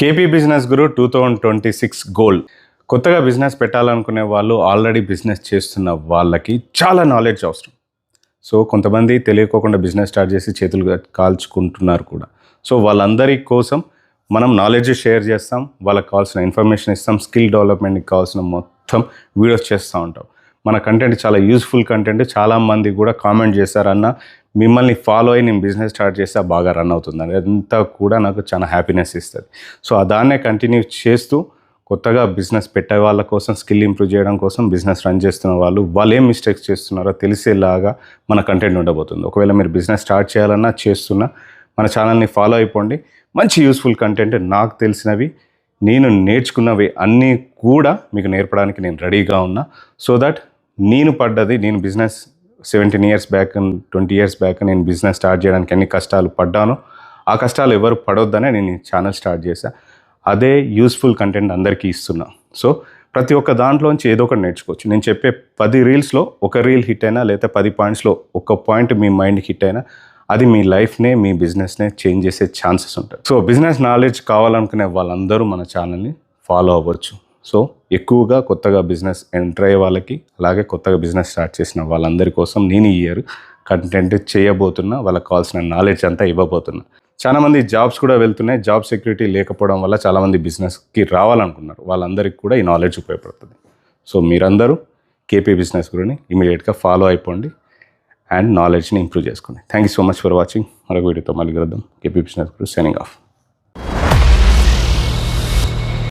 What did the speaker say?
KP business గురు 2026 goal. కొత్తగా business పెట్టాలనుకునే వాళ్ళు, already business చేస్తున్న వాళ్ళకి చాలా నాలెడ్జ్ అవసరం. సో కొంతమంది తెలియకోకుండా బిజినెస్ స్టార్ట్ చేసి చేతులు కాల్చుకుంటున్నారు కూడా. సో వాళ్ళందరి కోసం మనం నాలెడ్జ్ షేర్ చేస్తాం, వాళ్ళకి కావాల్సిన ఇన్ఫర్మేషన్ ఇస్తాం, స్కిల్ డెవలప్మెంట్కి కావాల్సిన మొత్తం వీడియోస్ చేస్తూ ఉంటాం. మన కంటెంట్ చాలా యూస్ఫుల్ కంటెంట్. చాలామంది కూడా కామెంట్ చేశారన్న మిమ్మల్ని ఫాలో అయ్యి నేను బిజినెస్ స్టార్ట్ చేస్తే బాగా రన్ అవుతుందని. అదంతా కూడా నాకు చాలా హ్యాపీనెస్ ఇస్తుంది. సో దాన్నే కంటిన్యూ చేస్తూ కొత్తగా బిజినెస్ పెట్టే వాళ్ళ కోసం, స్కిల్ ఇంప్రూవ్ చేయడం కోసం, బిజినెస్ రన్ చేస్తున్న వాళ్ళు ఏం మిస్టేక్స్ చేస్తున్నారో తెలిసేలాగా మన కంటెంట్ ఉండబోతుంది. ఒకవేళ మీరు బిజినెస్ స్టార్ట్ చేయాలన్నా చేస్తున్నా మన ఛానల్ని ఫాలో అయిపోండి. మంచి యూస్ఫుల్ కంటెంట్, నాకు తెలిసినవి, నేను నేర్చుకున్నవి అన్నీ కూడా మీకు నేర్పడానికి నేను రెడీగా ఉన్నా. సో దట్ నేను business 17 years back, 20 years back నేను బిజినెస్ స్టార్ట్ చేయడానికి ఎన్ని కష్టాలు పడ్డానో ఆ కష్టాలు ఎవరు పడొద్దనే నేను ఈ ఛానల్ స్టార్ట్ చేశాను. అదే యూస్ఫుల్ కంటెంట్ అందరికీ ఇస్తున్నా. సో ప్రతి ఒక్క దాంట్లోంచి ఏదో ఒకటి నేర్చుకోవచ్చు. నేను చెప్పే 10 రీల్స్లో ఒక రీల్ హిట్ అయినా, లేదా 10 పాయింట్స్లో ఒక పాయింట్ మీ మైండ్కి హిట్ అయినా, అది మీ లైఫ్నే, మీ బిజినెస్నే చేంజ్ చేసే ఛాన్సెస్ ఉంటాయి. సో బిజినెస్ నాలెడ్జ్ కావాలనుకునే వాళ్ళందరూ మన ఛానల్ని ఫాలో అవ్వచ్చు. సో ఎక్కువగా కొత్తగా బిజినెస్ ఎంటర్ అయ్యే వాళ్ళకి, అలాగే కొత్తగా బిజినెస్ స్టార్ట్ చేసిన వాళ్ళందరి కోసం నేను ఈ ఇయర్ కంటెంట్ చేయబోతున్నా. వాళ్ళకి కావాల్సిన నాలెడ్జ్ అంతా ఇవ్వబోతున్నా. చాలామంది జాబ్స్ కూడా వెళ్తున్నాయి. జాబ్ సెక్యూరిటీ లేకపోవడం వల్ల చాలామంది బిజినెస్కి రావాలనుకున్నారు. వాళ్ళందరికీ కూడా ఈ నాలెడ్జ్ ఉపయోగపడుతుంది. సో మీరందరూ కేపీ బిజినెస్ గురిని ఇమీడియట్గా ఫాలో అయిపోండి అండ్ నాలెడ్జ్ని ఇంప్రూవ్ చేసుకోండి. Thank you so much for watching. మరొక వీడియోతో మళ్ళీ కలుద్దాం. కేపీ బిజినెస్ గురు సైనింగ్ ఆఫ్.